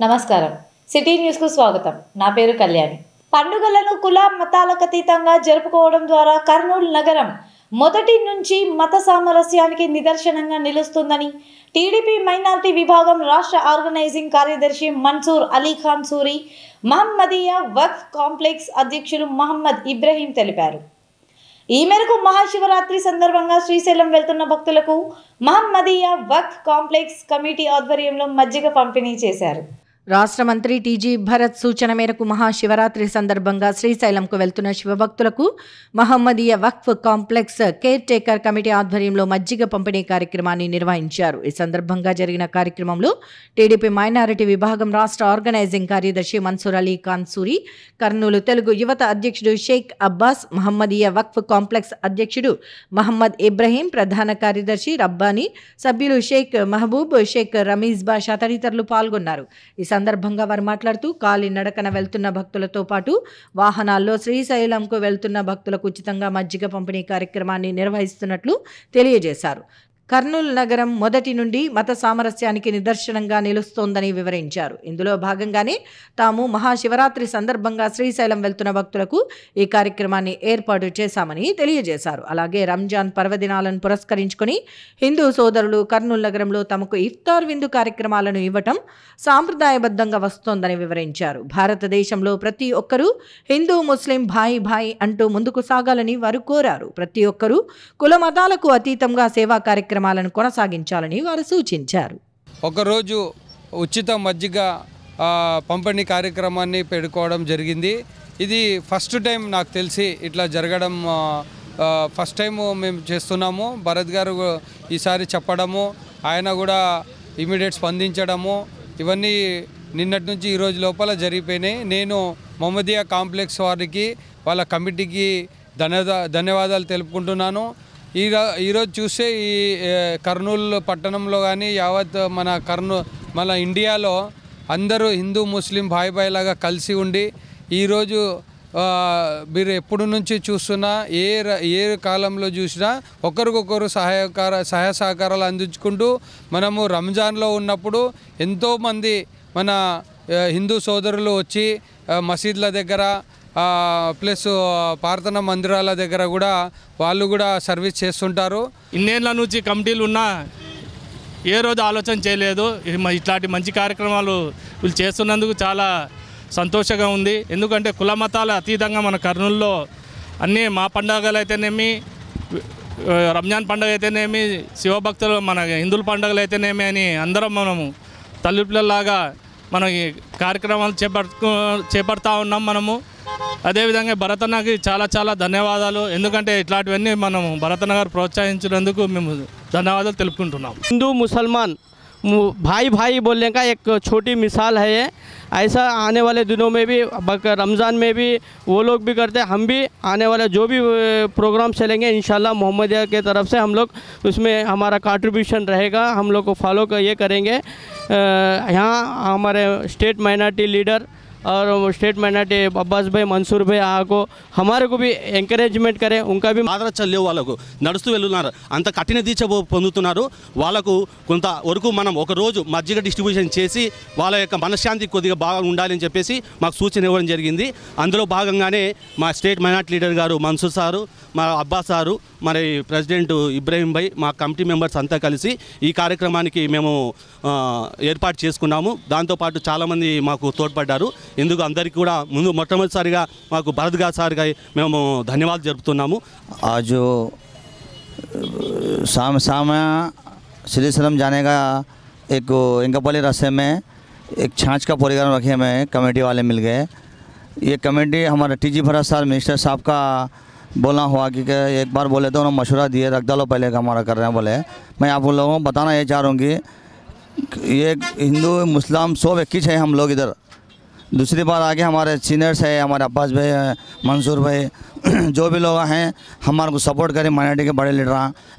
నమస్కారం city news కు స్వాగతం. నా పేరు కళ్యాణి. పండుగలను కుల మతాలకు అతీతంగా జరుపుకోవడం ద్వారా కర్నూలు నగరం మొదటి నుంచి మత సామరస్యానికి నిదర్శనంగా నిలుస్తుందని టీడీపీ మైనారిటీ విభాగం రాష్ట్ర ఆర్గనైజింగ్ కార్యదర్శి మన్సూర్ అలీ ఖాన్ సూరి, మహమ్మదీయ వక్ఫ్ కాంప్లెక్స్ అధ్యక్షులు మహమ్మద్ ఇబ్రహీం తెలిపారు. ఈ మేరకు మహాశివరాత్రి సందర్భంగా శ్రీశైలం వెళ్తున్న భక్తులకు మహమ్మదీయ వక్ఫ్ కాంప్లెక్స్ కమిటీ ఆధ్వర్యంలో మజ్జిగ పంపిణీ చేశారు. రాష్ట్ర మంత్రి టీజీ భరత్ సూచన మేరకు మహాశివరాత్రి సందర్భంగా శ్రీశైలంకు వెళ్తున్న శివభక్తులకు మహమ్మదీయ వక్ఫ్ కాంప్లెక్స్ కేర్ టేకర్ కమిటీ ఆధ్వర్యంలో మజ్జిగ పంపిణీ కార్యక్రమాన్ని నిర్వహించారు. ఈ సందర్భంగా జరిగిన కార్యక్రమంలో టీడీపీ మైనారిటీ విభాగం రాష్ట్ర ఆర్గనైజింగ్ కార్యదర్శి మన్సూర్ అలీ ఖాన్ సూరి, కర్నూలు తెలుగు యువత అధ్యక్షుడు షేక్ అబ్బాస్, మహమ్మదీయ వక్ఫ్ కాంప్లెక్స్ అధ్యక్షుడు మహమ్మద్ ఇబ్రహీం, ప్రధాన కార్యదర్శి రబ్బానీ, సభ్యులు షేక్ మహబూబ్, షేక్ రమీజ్ బాషా తదితరులు పాల్గొన్నారు. ఈ సందర్భంగా వారు మాట్లాడుతూ కాలి నడకన వెళ్తున్న భక్తులతో పాటు వాహనాల్లో శ్రీశైలంకు వెళ్తున్న భక్తులకు ఉచితంగా మజ్జిగ పంపిణీ కార్యక్రమాన్ని నిర్వహిస్తున్నట్లు తెలియజేశారు. కర్నూలు నగరం మొదటి నుండి మత సామరస్యానికి నిదర్శనంగా నిలుస్తోందని వివరించారు. ఇందులో భాగంగానే తాము మహాశివరాత్రి సందర్భంగా శ్రీశైలం వెళ్తున్న భక్తులకు ఈ కార్యక్రమాన్ని ఏర్పాటు చేశామని తెలియజేశారు. అలాగే రంజాన్ పర్వదినాలను పురస్కరించుకొని హిందూ సోదరులు కర్నూలు నగరంలో తమకు ఇఫ్తార్ విందు కార్యక్రమాలను ఇవ్వటం సాంప్రదాయబద్ధంగా వస్తోందని వివరించారు. భారతదేశంలో ప్రతి ఒక్కరూ హిందూ ముస్లిం భాయి భాయి అంటూ ముందుకు సాగాలని వారు కోరారు. ప్రతి ఒక్కరూ కుల మతాలకు అతీతంగా సేవా కార్యక్రమాలను కొనసాగించాలని వారు సూచించారు. ఒకరోజు ఉచిత మజ్జిగ పంపిణీ కార్యక్రమాన్ని పెట్టుకోవడం జరిగింది. ఇది ఫస్ట్ టైం నాకు తెలిసి ఇట్లా జరగడం, ఫస్ట్ టైం మేము చేస్తున్నాము. భరత్ గారు ఈసారి చెప్పడము, ఆయన కూడా ఇమీడియట్ స్పందించడము, ఇవన్నీ నిన్నటి నుంచి ఈరోజు లోపల జరిగిపోయినాయి. నేను మహమ్మదీయ కాంప్లెక్స్ వారికి, వాళ్ళ కమిటీకి ధన్యవాదాలు తెలుపుకుంటున్నాను. ఈరోజు చూస్తే ఈ కర్నూలు పట్టణంలో కానీ యావత్ మన ఇండియాలో అందరూ హిందూ ముస్లిం భాయ్ భాయ్ లాగా కలిసి ఉండి ఈరోజు మీరు ఎప్పుడు నుంచి చూస్తున్నా ఏ కాలంలో చూసినా ఒకరికొకరు సహాయ సహకారాలు అందించుకుంటూ మనము రంజాన్లో ఉన్నప్పుడు ఎంతోమంది మన హిందూ సోదరులు వచ్చి మసీద్ల దగ్గర ప్లస్ ప్రార్థనా మందిరాల దగ్గర కూడా వాళ్ళు కూడా సర్వీస్ చేస్తుంటారు. ఇన్నేళ్ళ నుంచి కమిటీలు ఉన్నా ఏ రోజు ఆలోచన చేయలేదు. ఇట్లాంటి మంచి కార్యక్రమాలు వీళ్ళు చేస్తున్నందుకు చాలా సంతోషంగా ఉంది. ఎందుకంటే కుల మతాల అతీతంగా మన కర్నూలులో అన్నీ మా పండుగలు అయితేనేమి, రంజాన్ పండుగ అయితేనేమి, శివభక్తులు మన హిందువుల పండుగలు అయితేనేమి అని అందరం మనము తల్లిపిల్లలాగా మన కార్యక్రమాలు చేపడతా ఉన్నాం మనము. అదేవిధంగా భరతన్నకి చాలా చాలా ధన్యవాదాలు. ఎందుకంటే ఇట్లాంటివన్నీ మనం భరతన్న గారు ప్రోత్సహించినందుకు మేము ధన్యవాదాలు తెలుపుకుంటున్నాం. हिंदू मुसलमान भाई भाई बोलने का एक छोटी मिसाल है ये. ऐसा आने वाले दिनों में भी रमज़ान में भी वो लोग भी करते हैं, हम भी आने वाले जो भी प्रोग्राम चलेंगे इंशाल्लाह मोहम्मदिया के तरफ से हम लोग उसमें हमारा कंट्रीब्यूशन रहेगा. हम लोग को फॉलो ये करेंगे. यहाँ हमारे स्टेट माइनॉरिटी लीडर और स्टेट माइनॉरिटी अब्बास भाई, मंसूर भाई आको हमारे को भी ఎంకరేజ్మెంట్ करे. उनका भी ఆదరచలేవు. వాళ్ళకు నడుస్తూ వెళ్తున్నారు, అంత కఠిన దీక్ష పొందుతున్నారు. వాళ్ళకు కొంత వరకు మనం ఒకరోజు మజ్జిగ డిస్ట్రిబ్యూషన్ చేసి వాళ్ళ యొక్క మనశ్శాంతి కొద్దిగా బాగా ఉండాలని చెప్పేసి మాకు సూచన ఇవ్వడం జరిగింది. అందులో భాగంగానే మా స్టేట్ మైనార్టీ లీడర్ గారు మన్సూర్ సారు, మా అబ్బాస్ సారు, మరి ప్రెసిడెంట్ ఇబ్రహీం భాయ్, మా కమిటీ మెంబర్స్ అంతా కలిసి ఈ కార్యక్రమానికి మేము ఏర్పాటు చేసుకున్నాము. దాంతోపాటు చాలామంది మాకు తోడ్పడ్డారు. ఇందుకు అందరికీ కూడా ముందు మొట్టమొదటిసారిగా మాకు భరత్ గారు సార్గా మేము ధన్యవాదాలు జరుపుతున్నాము. आज जो सामा श्रीशैलम जाने का एक इंकापल्ली रास्ते में एक छाछ का प्रोग्राम रखे में कमेटी वाले मिल गए. ये कमेटी हमारे टीजी भरत साहब मिनिस्टर साहब का बोलना हुआ कि एक बार बोले तो उन्होंने मशवरा दिए, रख डालो पहले का हमारा कर रहे हैं बोले. मैं आप लोगों को बताना ये चाह रहा हूँ कि ये हिंदू मुस्लिम सब एक ही है हम लोग इधर. दूसरी बात आगे हमारे सीनियर्स है, हमारे अब्बास भाई, मंसूर भाई, जो भी लोग हैं हमारे को सपोर्ट करें, माइनॉरिटी के बड़े लीडर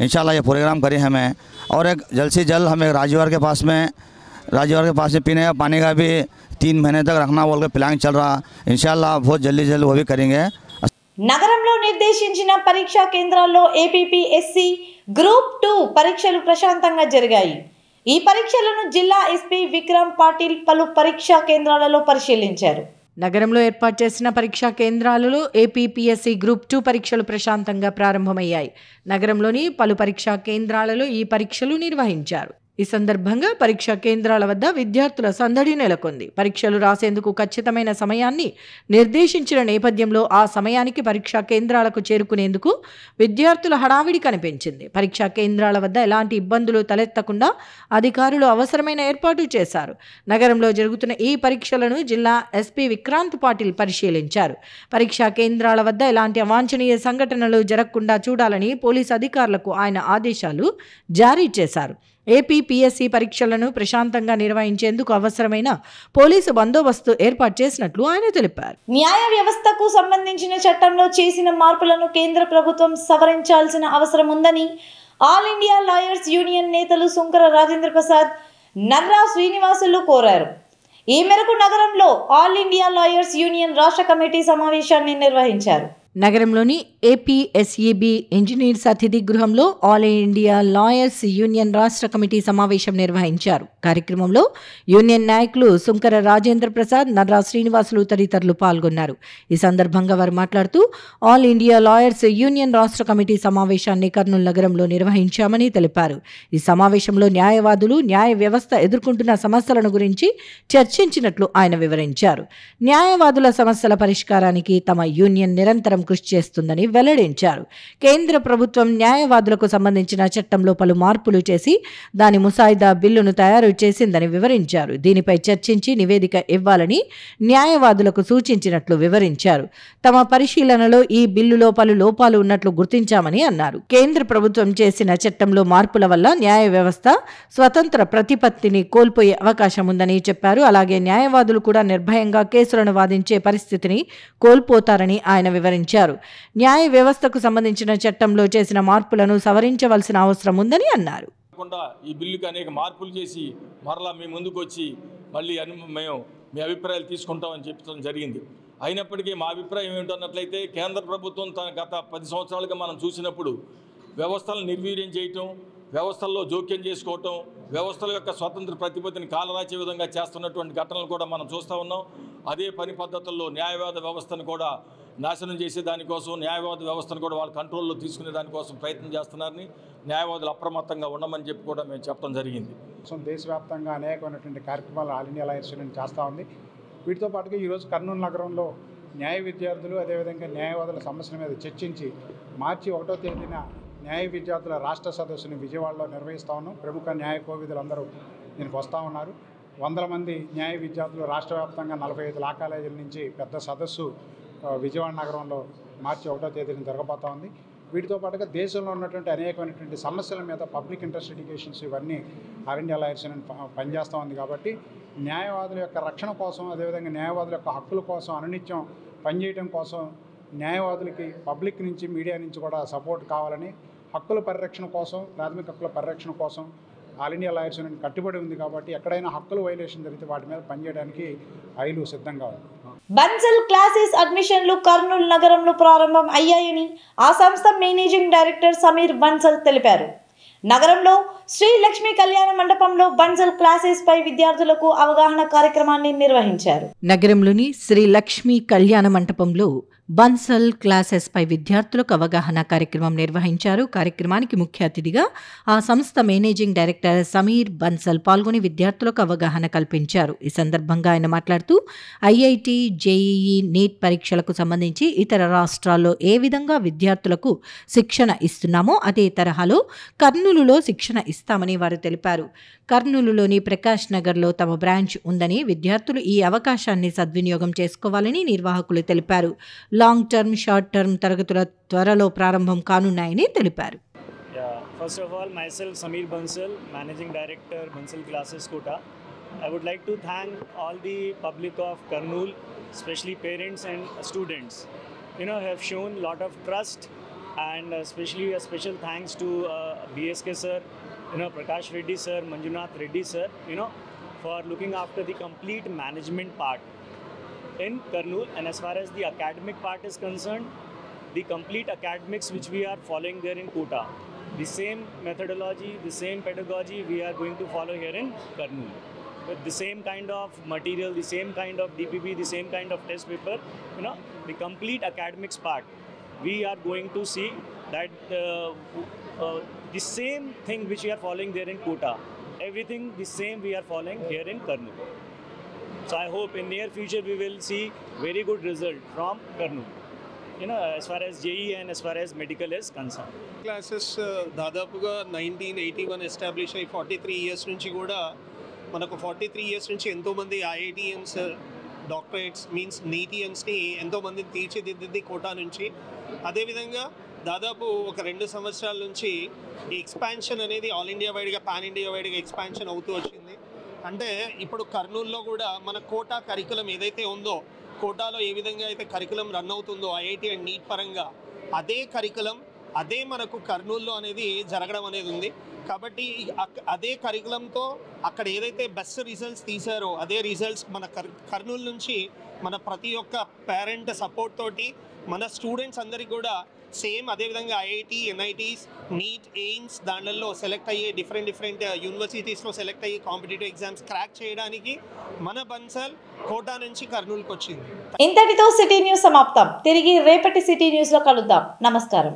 इंशाल्लाह ये प्रोग्राम करें हमें. और एक जल्द से जल्द हमें राजवार के पास में पीने का पानी का भी 3 महीने तक रखना बोल के प्लान चल रहा. इंशाल्लाह बहुत जल्दी वो भी करेंगे. నగరంలో నిర్దేశించిన పరీక్షా కేంద్రాల్లో ఏపీపీఎస్సీ గ్రూప్ 2 పరీక్షలు ప్రశాంతంగా జరిగాయి. ఈ పరీక్షలను జిల్లా ఎస్పీ విక్రమ్ పాటిల్ పలు పరీక్షా కేంద్రాలలో పరిశీలించారు. నగరంలో ఏర్పాటు చేసిన పరీక్షా కేంద్రాలలో ఏపీపీఎస్సీ గ్రూప్ 2 పరీక్షలు ప్రశాంతంగా ప్రారంభమయ్యాయి. నగరంలోని పలు పరీక్షా కేంద్రాలలో ఈ పరీక్షలు నిర్వహించారు. ఈ సందర్భంగా పరీక్షా కేంద్రాల వద్ద విద్యార్థుల సందడి నెలకొంది. పరీక్షలు రాసేందుకు ఖచ్చితమైన సమయాన్ని నిర్దేశించిన నేపథ్యంలో ఆ సమయానికి పరీక్షా కేంద్రాలకు చేరుకునేందుకు విద్యార్థుల హడావిడి కనిపించింది. పరీక్షా కేంద్రాల వద్ద ఎలాంటి ఇబ్బందులు తలెత్తకుండా అధికారులు అవసరమైన ఏర్పాటు చేశారు. నగరంలో జరుగుతున్న ఈ పరీక్షలను జిల్లా ఎస్పీ విక్రాంత్ పాటిల్ పరిశీలించారు. పరీక్షా కేంద్రాల వద్ద ఎలాంటి అవాంఛనీయ సంఘటనలు జరగకుండా చూడాలని పోలీసు అధికారులకు ఆయన ఆదేశాలు జారీ చేశారు. ఏపీపీఎస్సీ పరీక్షలను ప్రశాంతంగా నిర్వహించేందుకు అవసరమైన పోలీసు బందోబస్తు ఏర్పాటు చేసినట్లు ఆయన తెలిపారు. న్యాయ వ్యవస్థకు సంబంధించిన చట్టంలో చేసిన మార్పులను కేంద్ర ప్రభుత్వం సవరించాల్సిన అవసరం ఉందని ఆల్ ఇండియా లాయర్స్ యూనియన్ నేతలు సుంకర రాజేంద్ర ప్రసాద్, నర్రా శ్రీనివాసులు కోరారు. ఈ మేరకు నగరంలో ఆల్ ఇండియా లాయర్స్ యూనియన్ రాష్ట్ర కమిటీ సమావేశాన్ని నిర్వహించారు. నగరంలోని ఏపీఎస్ఈబి ఇంజనీర్స్ అతిథి గృహంలో ఆల్ ఇండియా లాయర్స్ యూనియన్ రాష్ట్ర కమిటీ సమావేశం నిర్వహించారు. కార్యక్రమంలో యూనియన్ నాయకులు సుంకర రాజేంద్ర ప్రసాద్, నర్రా శ్రీనివాసులు తదితరులు పాల్గొన్నారు. ఈ సందర్భంగా వారు మాట్లాడుతూ ఆల్ ఇండియా లాయర్స్ యూనియన్ రాష్ట్ర కమిటీ సమావేశాన్ని కర్నూలు నగరంలో నిర్వహించామని తెలిపారు. ఈ సమావేశంలో న్యాయవాదులు న్యాయ వ్యవస్థ ఎదుర్కొంటున్న సమస్యలను గురించి చర్చించినట్లు ఆయన వివరించారు. న్యాయవాదుల సమస్యల పరిష్కారానికి తమ యూనియన్ నిరంతరం కృషి చేస్తుందని వెల్లడించారు. కేంద్ర ప్రభుత్వం న్యాయవాదులకు సంబంధించిన చట్టంలో పలు మార్పులు చేసి దాని ముసాయిదా బిల్లును తయారు చేసిందని వివరించారు. దీనిపై చర్చించి నివేదిక ఇవ్వాలని న్యాయవాదులకు సూచించినట్లు వివరించారు. తమ పరిశీలనలో ఈ బిల్లులో పలు లోపాలు ఉన్నట్లు గుర్తించామని అన్నారు. కేంద్ర ప్రభుత్వం చేసిన చట్టంలో మార్పుల వల్ల న్యాయ వ్యవస్థ స్వతంత్ర ప్రతిపత్తిని కోల్పోయే అవకాశం ఉందని చెప్పారు. అలాగే న్యాయవాదులు కూడా నిర్భయంగా కేసులను వాదించే పరిస్థితిని కోల్పోతారని ఆయన వివరించారు. న్యాయ వ్యవస్థకు సంబంధించిన చట్టంలో చేసిన మార్పులను సవరించవలసిన అవసరం ఉందని అన్నారు. ఈ బిల్లుకి అనేక మార్పులు చేసి మరలా మీ ముందుకు వచ్చి మళ్ళీ మేము మీ అభిప్రాయాలు తీసుకుంటామని చెప్పడం జరిగింది. అయినప్పటికీ మా అభిప్రాయం ఏమిటన్నట్లయితే కేంద్ర ప్రభుత్వం గత 10 సంవత్సరాలుగా మనం చూసినప్పుడు వ్యవస్థలను నిర్వీర్యం చేయటం, వ్యవస్థల్లో జోక్యం చేసుకోవటం, వ్యవస్థల యొక్క స్వతంత్ర ప్రతిపత్తిని కాలరాచే విధంగా చేస్తున్నటువంటి ఘటనలు కూడా మనం చూస్తూ ఉన్నాం. అదే పని పద్ధతుల్లో న్యాయవాద వ్యవస్థను కూడా నాశనం చేసే దానికోసం, న్యాయవాద వ్యవస్థను కూడా వాళ్ళ కంట్రోల్లో తీసుకునే దానికోసం ప్రయత్నం చేస్తున్నారని, న్యాయవాదులు అప్రమత్తంగా ఉండమని చెప్పి కూడా మేము చెప్పడం జరిగింది. దేశవ్యాప్తంగా అనేకమైనటువంటి కార్యక్రమాలు ఆల్ ఇండియా లాయర్స్ యూనియన్ చేస్తూ ఉంది. వీటితో పాటుగా ఈరోజు కర్నూలు నగరంలో న్యాయ విద్యార్థులు అదేవిధంగా న్యాయవాదుల సమస్యల మీద చర్చించి మార్చి 1వ తేదీన న్యాయ విద్యార్థుల రాష్ట్ర సదస్సుని విజయవాడలో నిర్వహిస్తూ ఉన్నాం. ప్రముఖ న్యాయ కోవిదులందరూ దీనికి వస్తూ ఉన్నారు. 100 మంది న్యాయ విద్యార్థులు రాష్ట్ర వ్యాప్తంగా 45 లా కాలేజీల నుంచి పెద్ద సదస్సు విజయవాడ నగరంలో మార్చి 1వ తేదీన జరగబోతూ ఉంది. వీటితో పాటుగా దేశంలో ఉన్నటువంటి అనేకమైనటువంటి సమస్యల మీద పబ్లిక్ ఇంట్రెస్ట్ ఎడ్యుకేషన్స్ ఇవన్నీ ఆల్ ఇండియా లాయర్స్ యూనియన్ పనిచేస్తూ ఉంది. కాబట్టి న్యాయవాదుల యొక్క రక్షణ కోసం, అదేవిధంగా న్యాయవాదుల యొక్క హక్కుల కోసం అనునిత్యం పనిచేయడం కోసం న్యాయవాదులకి పబ్లిక్ నుంచి, మీడియా నుంచి కూడా సపోర్ట్ కావాలని, హక్కుల పరిరక్షణ కోసం, ప్రాథమిక హక్కుల పరిరక్షణ కోసం ఆల్ ఇండియా లాయర్స్ యూనియన్ కట్టుబడి ఉంది. కాబట్టి ఎక్కడైనా హక్కుల వైలేషన్ జరిగితే వాటి మీద పనిచేయడానికి ఐలు సిద్ధంగా ఉంది. బన్సల్ క్లాసెస్ అడ్మిషన్లు కర్నూలు నగరంలో ప్రారంభం అయ్యాయని ఆ సంస్థ మేనేజింగ్ డైరెక్టర్ సమీర్ బన్సల్ తెలిపారు. నగరంలో శ్రీ లక్ష్మీ కళ్యాణ మండపంలో బన్సల్ క్లాసెస్ పై విద్యార్థులకు అవగాహన కార్యక్రమాన్ని నిర్వహించారు. నగరంలోని శ్రీ లక్ష్మీ కళ్యాణ మండపంలో బన్సల్ క్లాసెస్ పై విద్యార్థులకు అవగాహన కార్యక్రమం నిర్వహించారు. కార్యక్రమానికి ముఖ్య అతిథిగా ఆ సంస్థ మేనేజింగ్ డైరెక్టర్ సమీర్ బన్సల్ పాల్గొని విద్యార్థులకు అవగాహన కల్పించారు. ఈ సందర్భంగా ఆయన మాట్లాడుతూ ఐఐటి, జేఈఈ, నీట్ పరీక్షలకు సంబంధించి ఇతర రాష్ట్రాల్లో ఏ విధంగా విద్యార్థులకు శిక్షణ ఇస్తున్నామో అదే తరహాలో కర్నూలులో శిక్షణ ఇస్తామని వారు తెలిపారు. కర్నూలులోని ప్రకాష్ నగర్లో తమ బ్రాంచ్ ఉందని, విద్యార్థులు ఈ అవకాశాన్ని సద్వినియోగం చేసుకోవాలని నిర్వాహకులు తెలిపారు. లాంగ్ టర్మ్, షార్ట్ టర్మ్ తరగతుల త్వరలో ప్రారంభం కానున్నాయని తెలిపారు. First of all, myself Sameer Bansal, Managing Director, Bansal Classes Kota. I would like to thank all the public of Kurnool, especially parents and students. Have shown a lot of trust, and especially a special thanks to BSK sir, Prakash Reddy sir, Manjunath Reddy sir, for looking after the complete management part in Kurnool. And as far as the academic part is concerned, the complete academics which we are following there in Kota, the same methodology, the same pedagogy we are going to follow here in Kurnool. With the same kind of material, the same kind of DPP, the same kind of test paper, the complete academics part, we are going to see that the same thing which we are following there in Kota, everything the same we are following here in Kurnool. So I hope in near future we will see very good result from Kurnool. As far as JEE and as far as medical is concerned. Classes దాదాపుగా 1981 establish అయ్యి 43 years నుంచి కూడా మనకు 43 years నుంచి ఎంతోమంది IITians doctorates means నీటియన్స్ని ఎంతోమందిని తీర్చిదిద్దింది quota నుంచి. అదేవిధంగా దాదాపు ఒక 2 సంవత్సరాల నుంచి ఈ ఎక్స్పాన్షన్ అనేది ఆల్ ఇండియా వైడ్గా పాన్ ఇండియా వైడ్గా ఎక్స్పాన్షన్ అవుతూ వచ్చింది. అంటే ఇప్పుడు కర్నూలులో కూడా మన కోటా కరికులం ఏదైతే ఉందో, కోటాలో ఏ విధంగా అయితే కరికులం రన్ అవుతుందో ఐఐటి అండ్ నీట్ పరంగా, అదే కరికులం అదే మనకు కర్నూలులో అనేది జరగడం అనేది ఉంది. కాబట్టి అదే కరికులంతో అక్కడ ఏదైతే బెస్ట్ రిజల్ట్స్ తీశారో అదే రిజల్ట్స్ మన కర్నూలు నుంచి మన ప్రతి ఒక్క పేరెంట్ సపోర్ట్ తోటి మన స్టూడెంట్స్ అందరికీ కూడా సేమ్ అదేవిధంగా ఐఐటి, ఎన్ఐటీస్, నీట్, ఎయిమ్స్ దాంట్లో సెలెక్ట్ అయ్యే డిఫరెంట్ యూనివర్సిటీస్లో సెలెక్ట్ అయ్యి కాంపిటేటివ్ ఎగ్జామ్స్ క్రాక్ చేయడానికి మన బన్సల్ కోటా నుంచి కర్నూలుకి వచ్చింది. ఇంతటితో సిటీ న్యూస్ సమాప్తం. తిరిగి రేపటి సిటీ న్యూస్లో కలుద్దాం. నమస్కారం.